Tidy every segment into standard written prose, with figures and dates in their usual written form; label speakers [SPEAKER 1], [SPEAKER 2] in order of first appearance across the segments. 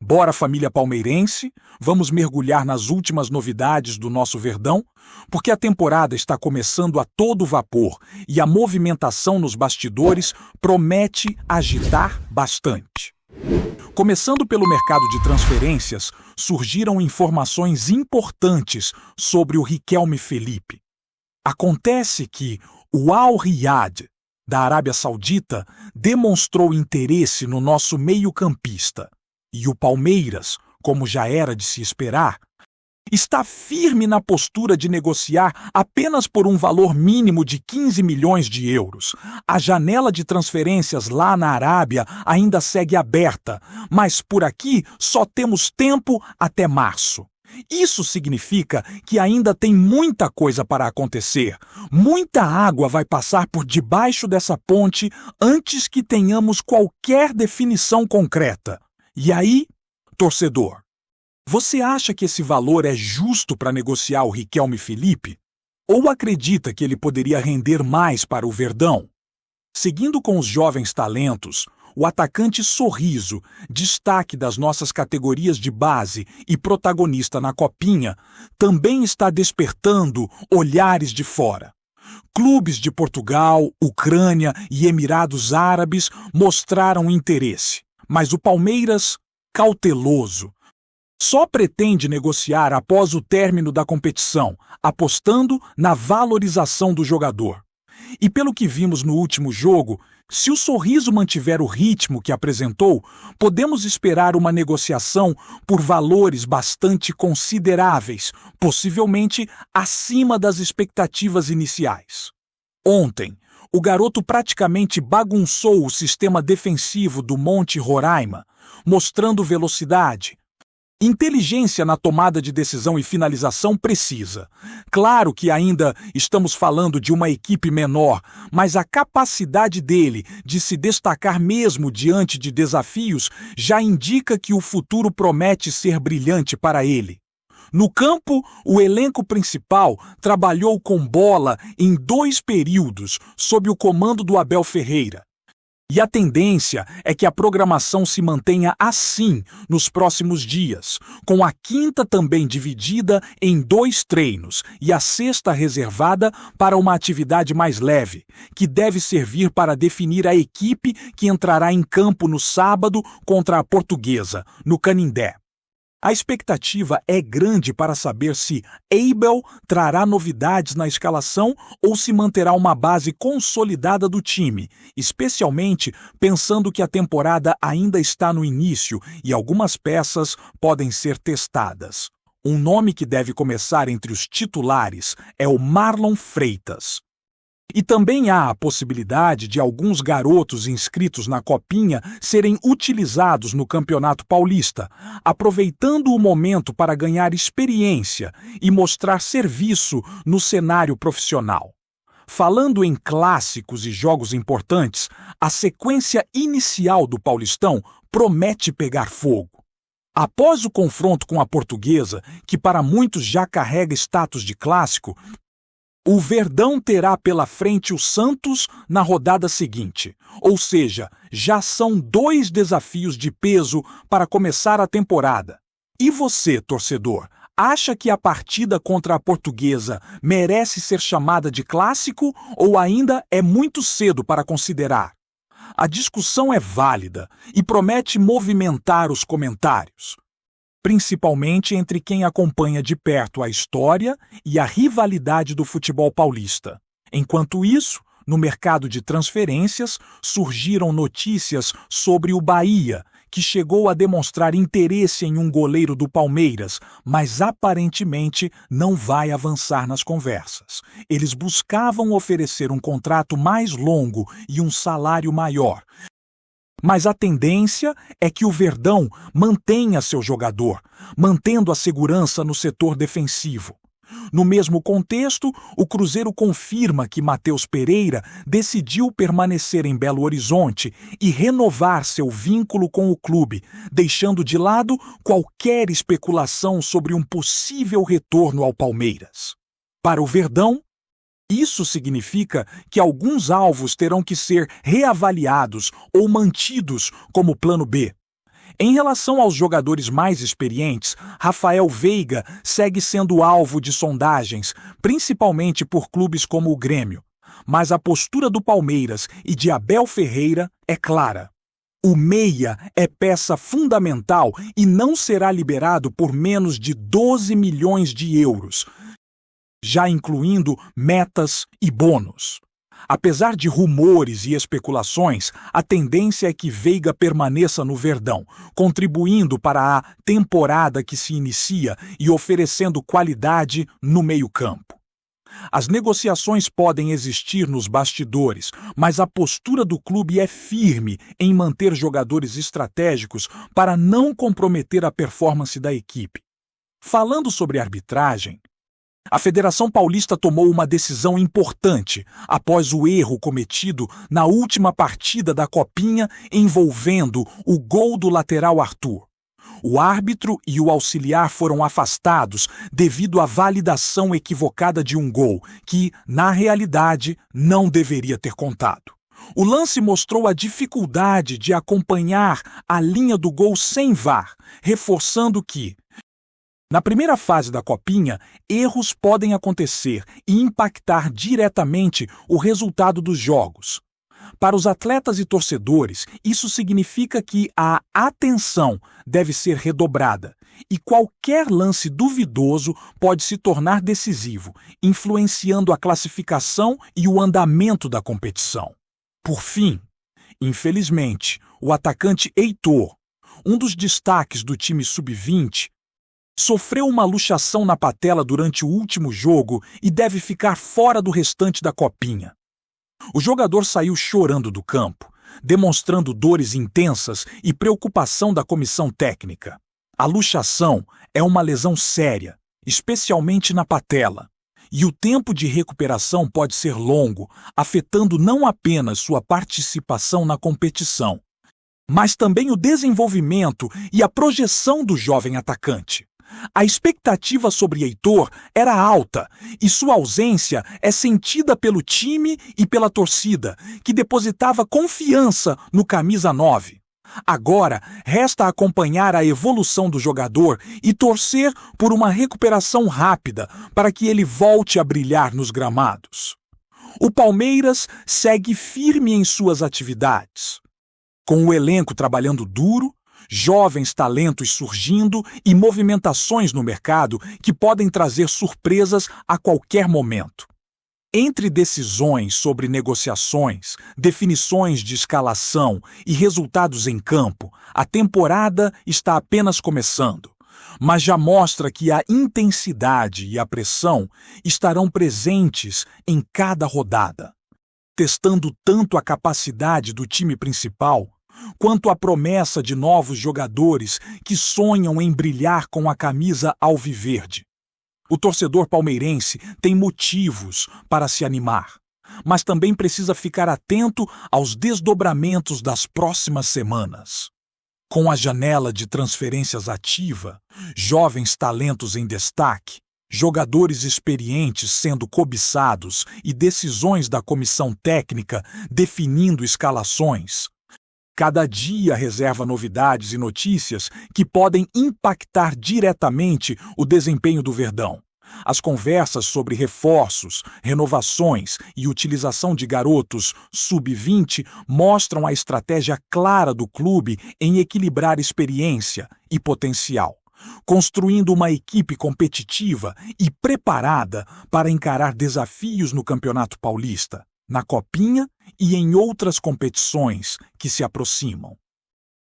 [SPEAKER 1] Bora, família palmeirense, vamos mergulhar nas últimas novidades do nosso Verdão, porque a temporada está começando a todo vapor e a movimentação nos bastidores promete agitar bastante. Começando pelo mercado de transferências, surgiram informações importantes sobre o Riquelme Felipe. Acontece que o Al Riyadh, da Arábia Saudita, demonstrou interesse no nosso meio-campista. E o Palmeiras, como já era de se esperar, está firme na postura de negociar apenas por um valor mínimo de 15 milhões de euros. A janela de transferências lá na Arábia ainda segue aberta, mas por aqui só temos tempo até março. Isso significa que ainda tem muita coisa para acontecer. Muita água vai passar por debaixo dessa ponte antes que tenhamos qualquer definição concreta. E aí, torcedor, você acha que esse valor é justo para negociar o Riquelme Felipe? Ou acredita que ele poderia render mais para o Verdão? Seguindo com os jovens talentos, o atacante Sorriso, destaque das nossas categorias de base e protagonista na Copinha, também está despertando olhares de fora. Clubes de Portugal, Ucrânia e Emirados Árabes mostraram interesse, mas o Palmeiras, cauteloso, só pretende negociar após o término da competição, apostando na valorização do jogador. E pelo que vimos no último jogo, se o Sorriso mantiver o ritmo que apresentou, podemos esperar uma negociação por valores bastante consideráveis, possivelmente acima das expectativas iniciais. Ontem, o garoto praticamente bagunçou o sistema defensivo do Monte Roraima, mostrando velocidade, inteligência na tomada de decisão e finalização precisa. Claro que ainda estamos falando de uma equipe menor, mas a capacidade dele de se destacar mesmo diante de desafios já indica que o futuro promete ser brilhante para ele. No campo, o elenco principal trabalhou com bola em 2 períodos sob o comando do Abel Ferreira. E a tendência é que a programação se mantenha assim nos próximos dias, com a quinta também dividida em 2 treinos e a sexta reservada para uma atividade mais leve, que deve servir para definir a equipe que entrará em campo no sábado contra a Portuguesa, no Canindé. A expectativa é grande para saber se Abel trará novidades na escalação ou se manterá uma base consolidada do time, especialmente pensando que a temporada ainda está no início e algumas peças podem ser testadas. Um nome que deve começar entre os titulares é o Marlon Freitas. E também há a possibilidade de alguns garotos inscritos na Copinha serem utilizados no Campeonato Paulista, aproveitando o momento para ganhar experiência e mostrar serviço no cenário profissional. Falando em clássicos e jogos importantes, a sequência inicial do Paulistão promete pegar fogo. Após o confronto com a Portuguesa, que para muitos já carrega status de clássico, o Verdão terá pela frente o Santos na rodada seguinte, ou seja, já são 2 desafios de peso para começar a temporada. E você, torcedor, acha que a partida contra a Portuguesa merece ser chamada de clássico ou ainda é muito cedo para considerar? A discussão é válida e promete movimentar os comentários, principalmente entre quem acompanha de perto a história e a rivalidade do futebol paulista. Enquanto isso, no mercado de transferências, surgiram notícias sobre o Bahia, que chegou a demonstrar interesse em um goleiro do Palmeiras, mas aparentemente não vai avançar nas conversas. Eles buscavam oferecer um contrato mais longo e um salário maior. Mas a tendência é que o Verdão mantenha seu jogador, mantendo a segurança no setor defensivo. No mesmo contexto, o Cruzeiro confirma que Matheus Pereira decidiu permanecer em Belo Horizonte e renovar seu vínculo com o clube, deixando de lado qualquer especulação sobre um possível retorno ao Palmeiras. Para o Verdão, isso significa que alguns alvos terão que ser reavaliados ou mantidos como plano B. Em relação aos jogadores mais experientes, Rafael Veiga segue sendo alvo de sondagens, principalmente por clubes como o Grêmio. Mas a postura do Palmeiras e de Abel Ferreira é clara. O meia é peça fundamental e não será liberado por menos de 12 milhões de euros, já incluindo metas e bônus. Apesar de rumores e especulações, a tendência é que Veiga permaneça no Verdão, contribuindo para a temporada que se inicia e oferecendo qualidade no meio-campo. As negociações podem existir nos bastidores, mas a postura do clube é firme em manter jogadores estratégicos para não comprometer a performance da equipe. Falando sobre arbitragem, a Federação Paulista tomou uma decisão importante após o erro cometido na última partida da Copinha envolvendo o gol do lateral Arthur. O árbitro e o auxiliar foram afastados devido à validação equivocada de um gol que, na realidade, não deveria ter contado. O lance mostrou a dificuldade de acompanhar a linha do gol sem VAR, reforçando que, na primeira fase da Copinha, erros podem acontecer e impactar diretamente o resultado dos jogos. Para os atletas e torcedores, isso significa que a atenção deve ser redobrada e qualquer lance duvidoso pode se tornar decisivo, influenciando a classificação e o andamento da competição. Por fim, infelizmente, o atacante Heitor, um dos destaques do time sub-20, sofreu uma luxação na patela durante o último jogo e deve ficar fora do restante da Copinha. O jogador saiu chorando do campo, demonstrando dores intensas e preocupação da comissão técnica. A luxação é uma lesão séria, especialmente na patela, e o tempo de recuperação pode ser longo, afetando não apenas sua participação na competição, mas também o desenvolvimento e a projeção do jovem atacante. A expectativa sobre Heitor era alta e sua ausência é sentida pelo time e pela torcida, que depositava confiança no camisa 9. Agora, resta acompanhar a evolução do jogador e torcer por uma recuperação rápida para que ele volte a brilhar nos gramados. O Palmeiras segue firme em suas atividades, com o elenco trabalhando duro, jovens talentos surgindo e movimentações no mercado que podem trazer surpresas a qualquer momento. Entre decisões sobre negociações, definições de escalação e resultados em campo, a temporada está apenas começando, mas já mostra que a intensidade e a pressão estarão presentes em cada rodada, testando tanto a capacidade do time principal quanto a promessa de novos jogadores que sonham em brilhar com a camisa alviverde. O torcedor palmeirense tem motivos para se animar, mas também precisa ficar atento aos desdobramentos das próximas semanas. Com a janela de transferências ativa, jovens talentos em destaque, jogadores experientes sendo cobiçados e decisões da comissão técnica definindo escalações, cada dia reserva novidades e notícias que podem impactar diretamente o desempenho do Verdão. As conversas sobre reforços, renovações e utilização de garotos sub-20 mostram a estratégia clara do clube em equilibrar experiência e potencial, construindo uma equipe competitiva e preparada para encarar desafios no Campeonato Paulista, na Copinha e em outras competições que se aproximam.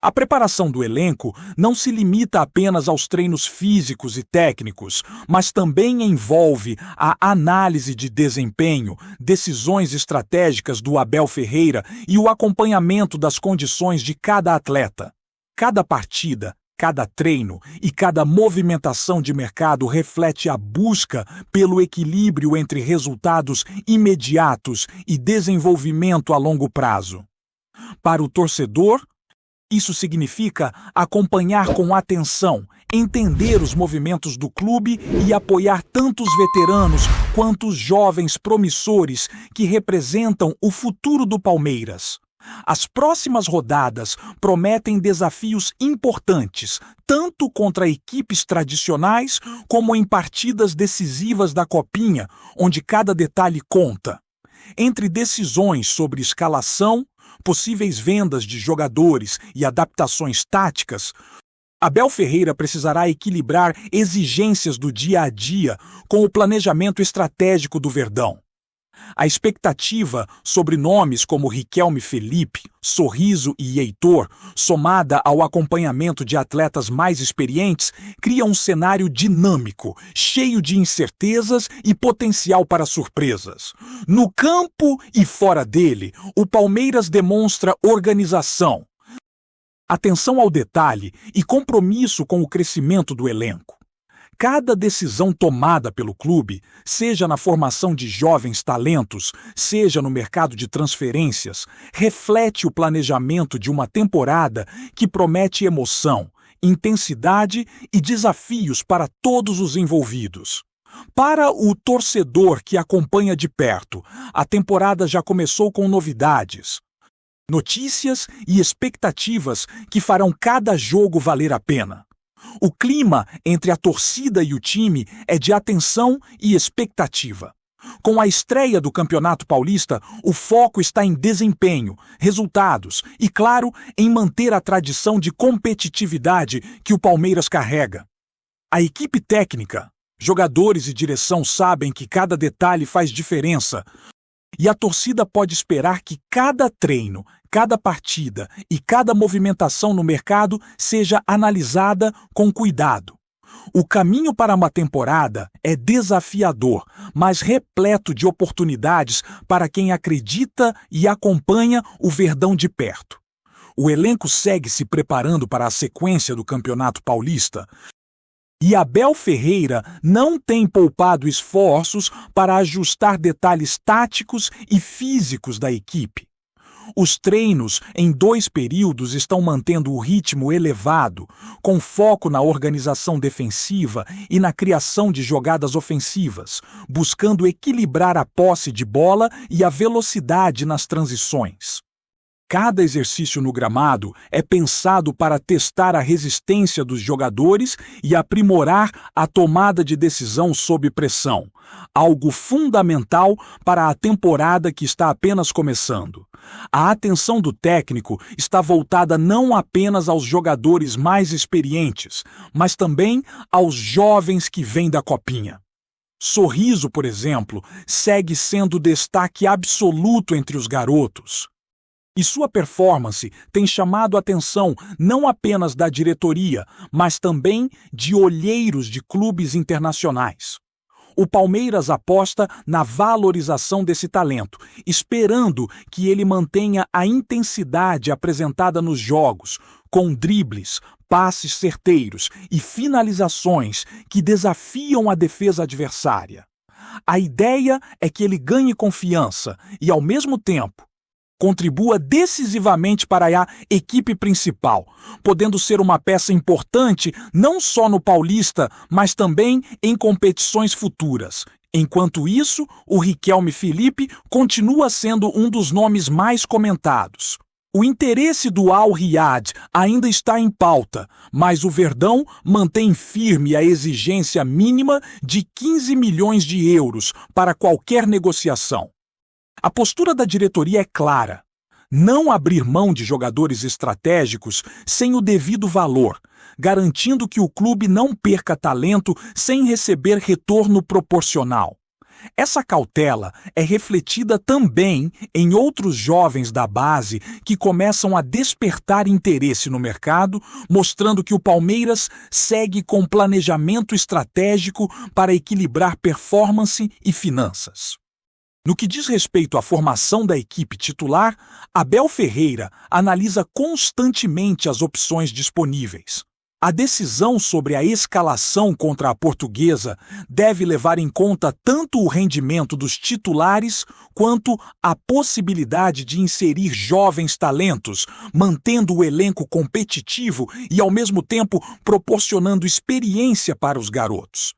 [SPEAKER 1] A preparação do elenco não se limita apenas aos treinos físicos e técnicos, mas também envolve a análise de desempenho, decisões estratégicas do Abel Ferreira e o acompanhamento das condições de cada atleta. Cada partida, cada treino e cada movimentação de mercado reflete a busca pelo equilíbrio entre resultados imediatos e desenvolvimento a longo prazo. Para o torcedor, isso significa acompanhar com atenção, entender os movimentos do clube e apoiar tanto os veteranos quanto os jovens promissores que representam o futuro do Palmeiras. As próximas rodadas prometem desafios importantes, tanto contra equipes tradicionais como em partidas decisivas da Copinha, onde cada detalhe conta. Entre decisões sobre escalação, possíveis vendas de jogadores e adaptações táticas, Abel Ferreira precisará equilibrar exigências do dia a dia com o planejamento estratégico do Verdão. A expectativa sobre nomes como Riquelme Felipe, Sorriso e Heitor, somada ao acompanhamento de atletas mais experientes, cria um cenário dinâmico, cheio de incertezas e potencial para surpresas. No campo e fora dele, o Palmeiras demonstra organização, atenção ao detalhe e compromisso com o crescimento do elenco. Cada decisão tomada pelo clube, seja na formação de jovens talentos, seja no mercado de transferências, reflete o planejamento de uma temporada que promete emoção, intensidade e desafios para todos os envolvidos. Para o torcedor que acompanha de perto, a temporada já começou com novidades, notícias e expectativas que farão cada jogo valer a pena. O clima entre a torcida e o time é de atenção e expectativa. Com a estreia do Campeonato Paulista, o foco está em desempenho, resultados e, claro, em manter a tradição de competitividade que o Palmeiras carrega. A equipe técnica, jogadores e direção sabem que cada detalhe faz diferença. E a torcida pode esperar que cada treino, cada partida e cada movimentação no mercado seja analisada com cuidado. O caminho para uma temporada é desafiador, mas repleto de oportunidades para quem acredita e acompanha o Verdão de perto. O elenco segue se preparando para a sequência do Campeonato Paulista. E Abel Ferreira não tem poupado esforços para ajustar detalhes táticos e físicos da equipe. Os treinos em 2 períodos estão mantendo o ritmo elevado, com foco na organização defensiva e na criação de jogadas ofensivas, buscando equilibrar a posse de bola e a velocidade nas transições. Cada exercício no gramado é pensado para testar a resistência dos jogadores e aprimorar a tomada de decisão sob pressão, algo fundamental para a temporada que está apenas começando. A atenção do técnico está voltada não apenas aos jogadores mais experientes, mas também aos jovens que vêm da Copinha. Sorriso, por exemplo, segue sendo destaque absoluto entre os garotos. E sua performance tem chamado a atenção não apenas da diretoria, mas também de olheiros de clubes internacionais. O Palmeiras aposta na valorização desse talento, esperando que ele mantenha a intensidade apresentada nos jogos, com dribles, passes certeiros e finalizações que desafiam a defesa adversária. A ideia é que ele ganhe confiança e, ao mesmo tempo, contribua decisivamente para a equipe principal, podendo ser uma peça importante não só no Paulista, mas também em competições futuras. Enquanto isso, o Riquelme Felipe continua sendo um dos nomes mais comentados. O interesse do Al Riyad ainda está em pauta, mas o Verdão mantém firme a exigência mínima de 15 milhões de euros para qualquer negociação. A postura da diretoria é clara: não abrir mão de jogadores estratégicos sem o devido valor, garantindo que o clube não perca talento sem receber retorno proporcional. Essa cautela é refletida também em outros jovens da base que começam a despertar interesse no mercado, mostrando que o Palmeiras segue com planejamento estratégico para equilibrar performance e finanças. No que diz respeito à formação da equipe titular, Abel Ferreira analisa constantemente as opções disponíveis. A decisão sobre a escalação contra a Portuguesa deve levar em conta tanto o rendimento dos titulares quanto a possibilidade de inserir jovens talentos, mantendo o elenco competitivo e, ao mesmo tempo, proporcionando experiência para os garotos.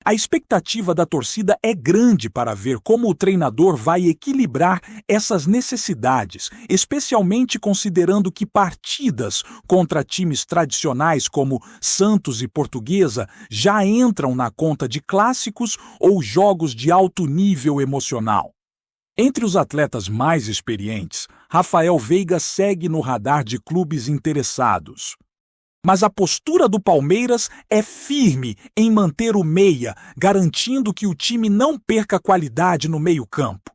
[SPEAKER 1] A expectativa da torcida é grande para ver como o treinador vai equilibrar essas necessidades, especialmente considerando que partidas contra times tradicionais como Santos e Portuguesa já entram na conta de clássicos ou jogos de alto nível emocional. Entre os atletas mais experientes, Rafael Veiga segue no radar de clubes interessados. Mas a postura do Palmeiras é firme em manter o meia, garantindo que o time não perca qualidade no meio-campo.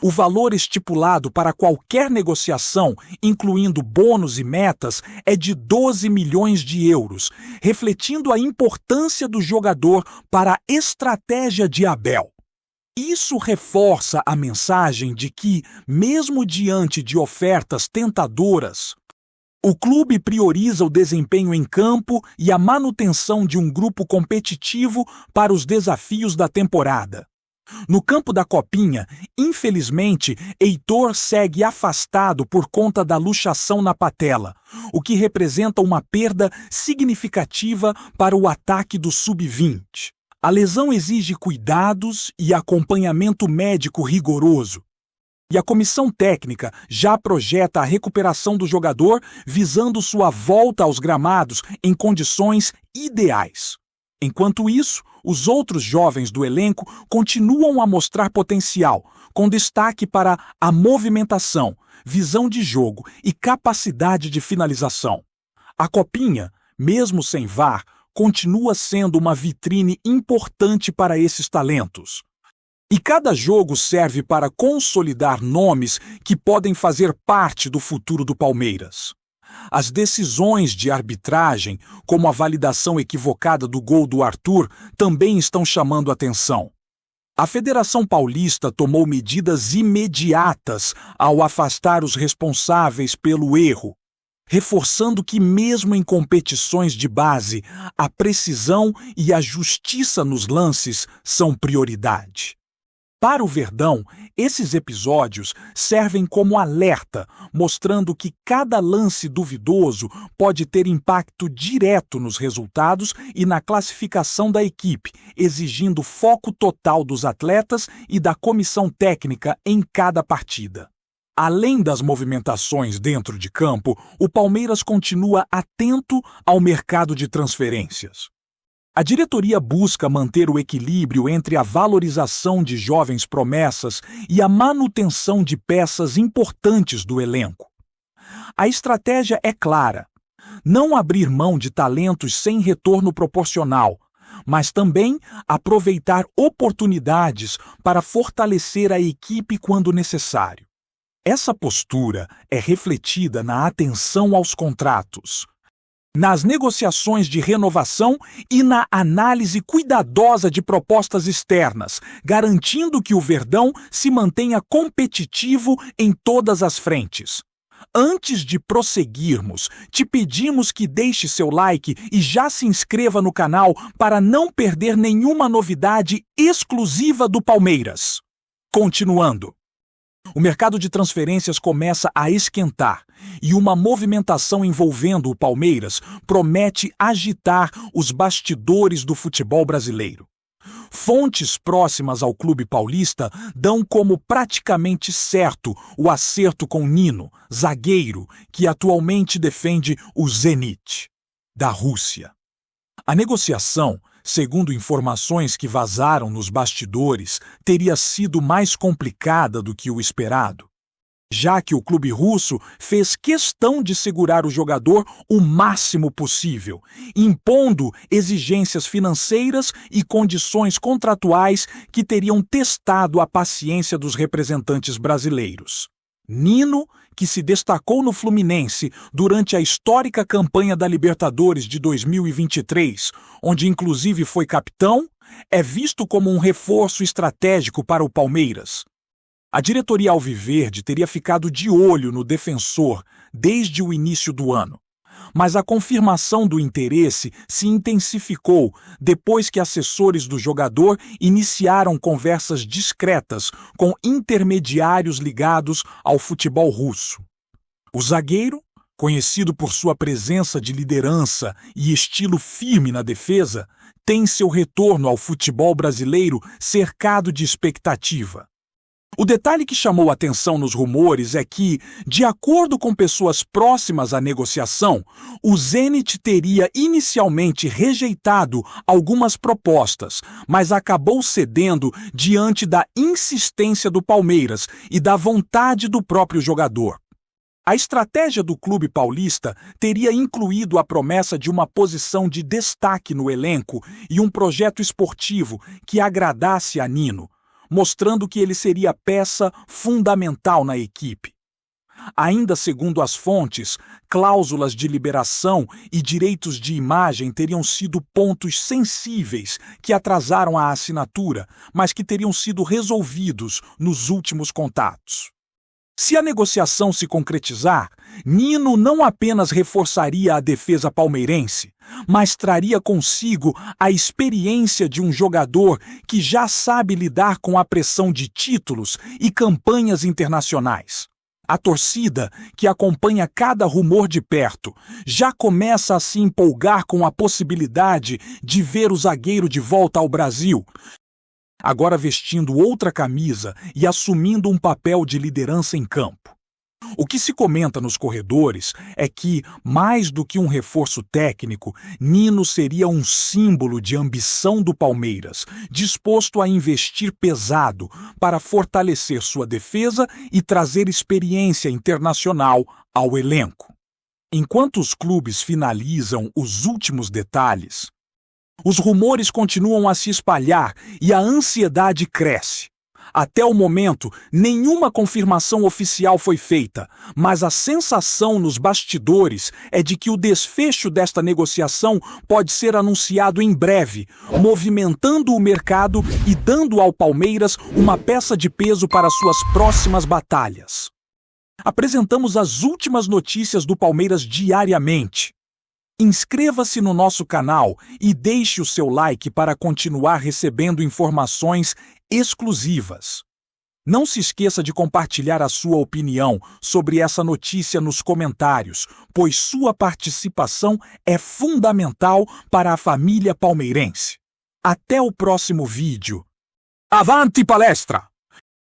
[SPEAKER 1] O valor estipulado para qualquer negociação, incluindo bônus e metas, é de 12 milhões de euros, refletindo a importância do jogador para a estratégia de Abel. Isso reforça a mensagem de que, mesmo diante de ofertas tentadoras, o clube prioriza o desempenho em campo e a manutenção de um grupo competitivo para os desafios da temporada. No campo da Copinha, infelizmente, Heitor segue afastado por conta da luxação na patela, o que representa uma perda significativa para o ataque do Sub-20. A lesão exige cuidados e acompanhamento médico rigoroso. E a comissão técnica já projeta a recuperação do jogador visando sua volta aos gramados em condições ideais. Enquanto isso, os outros jovens do elenco continuam a mostrar potencial, com destaque para a movimentação, visão de jogo e capacidade de finalização. A Copinha, mesmo sem VAR, continua sendo uma vitrine importante para esses talentos. E cada jogo serve para consolidar nomes que podem fazer parte do futuro do Palmeiras. As decisões de arbitragem, como a validação equivocada do gol do Arthur, também estão chamando atenção. A Federação Paulista tomou medidas imediatas ao afastar os responsáveis pelo erro, reforçando que mesmo em competições de base, a precisão e a justiça nos lances são prioridade. Para o Verdão, esses episódios servem como alerta, mostrando que cada lance duvidoso pode ter impacto direto nos resultados e na classificação da equipe, exigindo foco total dos atletas e da comissão técnica em cada partida. Além das movimentações dentro de campo, o Palmeiras continua atento ao mercado de transferências. A diretoria busca manter o equilíbrio entre a valorização de jovens promessas e a manutenção de peças importantes do elenco. A estratégia é clara: não abrir mão de talentos sem retorno proporcional, mas também aproveitar oportunidades para fortalecer a equipe quando necessário. Essa postura é refletida na atenção aos contratos, nas negociações de renovação e na análise cuidadosa de propostas externas, garantindo que o Verdão se mantenha competitivo em todas as frentes. Antes de prosseguirmos, te pedimos que deixe seu like e já se inscreva no canal para não perder nenhuma novidade exclusiva do Palmeiras. Continuando. O mercado de transferências começa a esquentar e uma movimentação envolvendo o Palmeiras promete agitar os bastidores do futebol brasileiro. Fontes próximas ao clube paulista dão como praticamente certo o acerto com Nino, zagueiro, que atualmente defende o Zenit, da Rússia. A negociação, segundo informações que vazaram nos bastidores, teria sido mais complicada do que o esperado, já que o clube russo fez questão de segurar o jogador o máximo possível, impondo exigências financeiras e condições contratuais que teriam testado a paciência dos representantes brasileiros. Nino, que se destacou no Fluminense durante a histórica campanha da Libertadores de 2023, onde inclusive foi capitão, é visto como um reforço estratégico para o Palmeiras. A diretoria alviverde teria ficado de olho no defensor desde o início do ano, mas a confirmação do interesse se intensificou depois que assessores do jogador iniciaram conversas discretas com intermediários ligados ao futebol russo. O zagueiro, conhecido por sua presença de liderança e estilo firme na defesa, tem seu retorno ao futebol brasileiro cercado de expectativa. O detalhe que chamou atenção nos rumores é que, de acordo com pessoas próximas à negociação, o Zenit teria inicialmente rejeitado algumas propostas, mas acabou cedendo diante da insistência do Palmeiras e da vontade do próprio jogador. A estratégia do clube paulista teria incluído a promessa de uma posição de destaque no elenco e um projeto esportivo que agradasse a Nino, mostrando que ele seria peça fundamental na equipe. Ainda segundo as fontes, cláusulas de liberação e direitos de imagem teriam sido pontos sensíveis que atrasaram a assinatura, mas que teriam sido resolvidos nos últimos contatos. Se a negociação se concretizar, Nino não apenas reforçaria a defesa palmeirense, mas traria consigo a experiência de um jogador que já sabe lidar com a pressão de títulos e campanhas internacionais. A torcida, que acompanha cada rumor de perto, já começa a se empolgar com a possibilidade de ver o zagueiro de volta ao Brasil, agora vestindo outra camisa e assumindo um papel de liderança em campo. O que se comenta nos corredores é que, mais do que um reforço técnico, Nino seria um símbolo de ambição do Palmeiras, disposto a investir pesado para fortalecer sua defesa e trazer experiência internacional ao elenco. Enquanto os clubes finalizam os últimos detalhes, os rumores continuam a se espalhar e a ansiedade cresce. Até o momento, nenhuma confirmação oficial foi feita, mas a sensação nos bastidores é de que o desfecho desta negociação pode ser anunciado em breve, movimentando o mercado e dando ao Palmeiras uma peça de peso para suas próximas batalhas. Apresentamos as últimas notícias do Palmeiras diariamente. Inscreva-se no nosso canal e deixe o seu like para continuar recebendo informações exclusivas. Não se esqueça de compartilhar a sua opinião sobre essa notícia nos comentários, pois sua participação é fundamental para a família palmeirense. Até o próximo vídeo. Avante palestra!